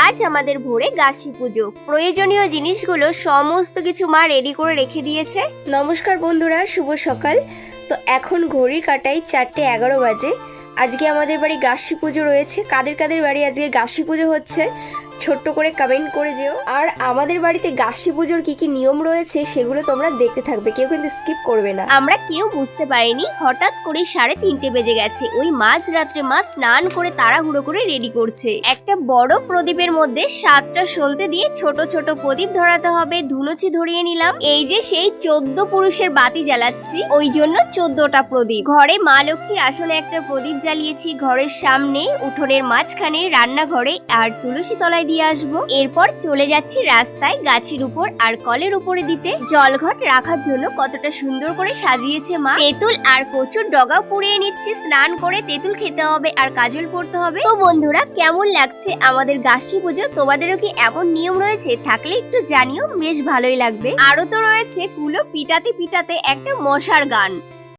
আজ আমাদের ভোরে গাছি পুজো, প্রয়োজনীয় জিনিসগুলো সমস্ত কিছু মা রেডি করে রেখে দিয়েছে। নমস্কার বন্ধুরা, শুভ সকাল। তো এখন ঘড়ির কাটায় 4:11 বাজে। আজকে আমাদের বাড়ি গাছি পুজো রয়েছে। কাদের কাদের বাড়ি আজকে গাছি পুজো হচ্ছে ছোট্ট করে কমেন্ট করে যেও। আর আমাদের বাড়িতে গাছি পুজোর কি কি নিয়ম রয়েছে সেগুলো তোমরা দেখতে থাকবে, কেউ কিন্তু স্কিপ করবে না। আমরা কেউ বুঝতে পারিনি, হঠাৎ করে 3:30 বেজে গেছে। ওই মাঝ রাত্রে মা স্নান করে তাড়াহুড়ো করে রেডি করছে। একটা বড় প্রদীপের মধ্যে 7টা সলতে দিয়ে ছোট ছোট প্রদীপ ধরাতে হবে। ধুনুচি ধরিয়ে নিলাম। এই যে সেই 14 পুরুষের বাতি জ্বালাচ্ছি, ওই জন্য 14টা প্রদীপ। ঘরে মা লক্ষ্মীর আসনে একটা প্রদীপ জ্বালিয়েছি, ঘরের সামনে, উঠোনের মাঝখানে, রান্নাঘরে আর তুলসী তলায় দিয়ে আসবো। এরপর চলে যাচ্ছি রাস্তায় গাছের উপর আর কলের উপরে দিতে। জলঘট রাখার জন্য কতটা সুন্দর করে সাজিয়েছে মা। তেঁতুল আর কচুর ডগাও পুড়িয়ে নিচ্ছি। স্নান করে তেঁতুল খেতে হবে আর কাজল পড়তে হবে। তো বন্ধুরা, কেমন লাগছে আমাদের গাছি পুজো? তোমাদেরও কি এমন নিয়ম রয়েছে? থাকলে একটু জানিও, বেশ ভালোই লাগবে। আরো তো রয়েছে কুলো পিটাতে পিটাতে একটা মশার গান।